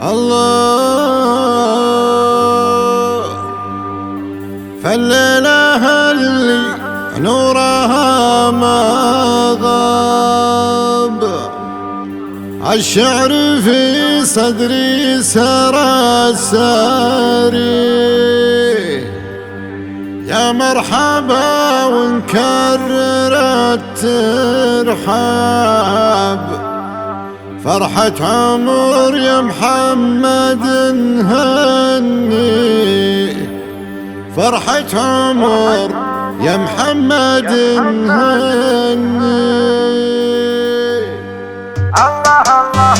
الله فالليلة اللي نورها ما غاب، الشعر في صدري سرى ساري، يا مرحبا ونكرر الترحاب، فرحة عمر يا محمد نهني، فرحة عمر يا محمد نهني. الله الله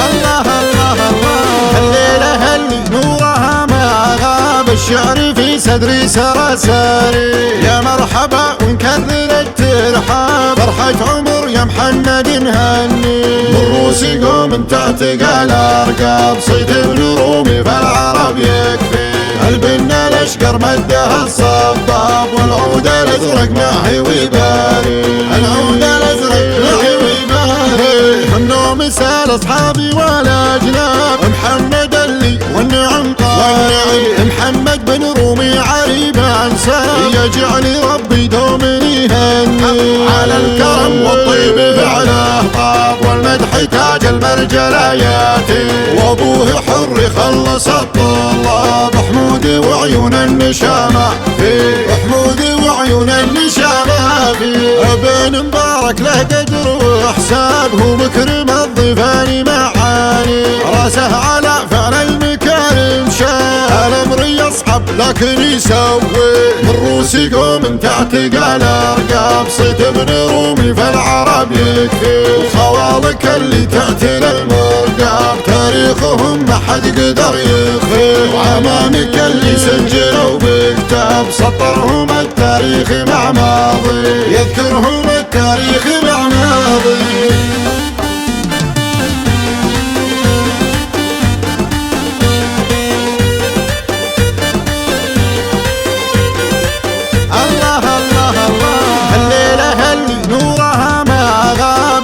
الله الله الله الليلة اللي نورها ما غاب، الشعر في صدري سرى ساري، يا مرحبا ونكرر الترحاب، فرحة عمر يا محمد نهني، من روس يقوم انت تقال ارقاب، صيد ابن رومي فالعرب يكفي، البنا الاشقر مده الصباب، والعود الازرق معي ويباري، العود الازرق معي ويباري، منو مثال اصحابي والاجناب، محمد اللي والنعم طاري، محمد بن رومي عريب انساب، يجعل ربي دومني هني، على الكرم والطيب فعله طاب، والمدح تاج المرجله ياتي، وابوه حر يخلص الطلاب، حمود وعيون النشامه فيه، حمود وعيون النشامه فيه، ابن مبارك له قدر وحساب، هو مكرم الضيفان معاني، راسه على فعل المكارم شاب، الامر يصحب لكن يسوي، من روس يقوم انت اعتقال ارقام، صيت ابن رومي فالعرب يكفي، وخوالك اللي تأتي المرقاب، تاريخهم ما حد قدر يخفي، وعمامك اللي سجلوا بكتاب، سطرهم التاريخ مع ماضي، يذكرهم التاريخ مع ماضي.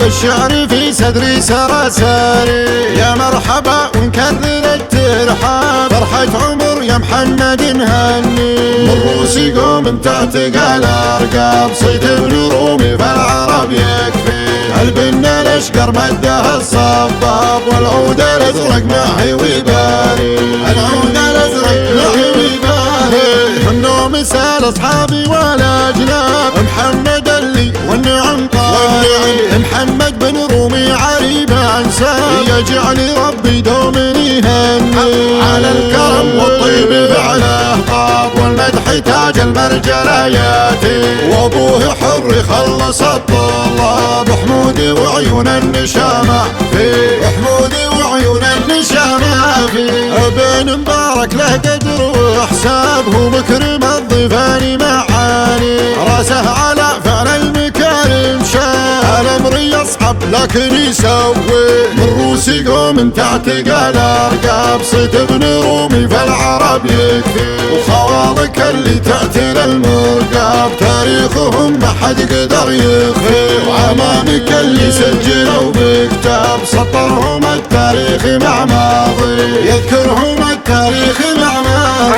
الشعر في صدري سرى ساري، يا مرحبا ونكرر الترحاب، فرحة عمر يا محمد نهني، من روس يقوم انت اعتقال ارقاب، صيت ابن رومي فالعرب يكفي، البنا الاشقر مده الصباب، والعود الازرق معي ويباري، العود الازرق معي ويباري، منو مثال اصحابي والاجناب، محمد اللي والنعم طاري، محمد بن رومي عريب انساب، يجعل ربي دومني هني، على الكرم والطيب فعله طاب، والمدح تاج المرجله ياتي، وابوه حر يخلص الطلاب، حمود وعيون النشامه فيه، حمود وعيون النشامه فيه، ابن مبارك له قدر وحساب، هو مكرم الضيفان معاني، راسه على فعل المكارم شاب، الامر يصحب لكن يسوي، من روس يقوم انت اعتقال ارقاب، صيت ابن رومي فالعرب يكفي، وخوالك اللي تأتي للمرقاب، تاريخهم ما حد قدر يخفي، وعمامك اللي سجلوا بكتاب، سطرهم التاريخ مع ماضي، يذكرهم التاريخ مع ماضي.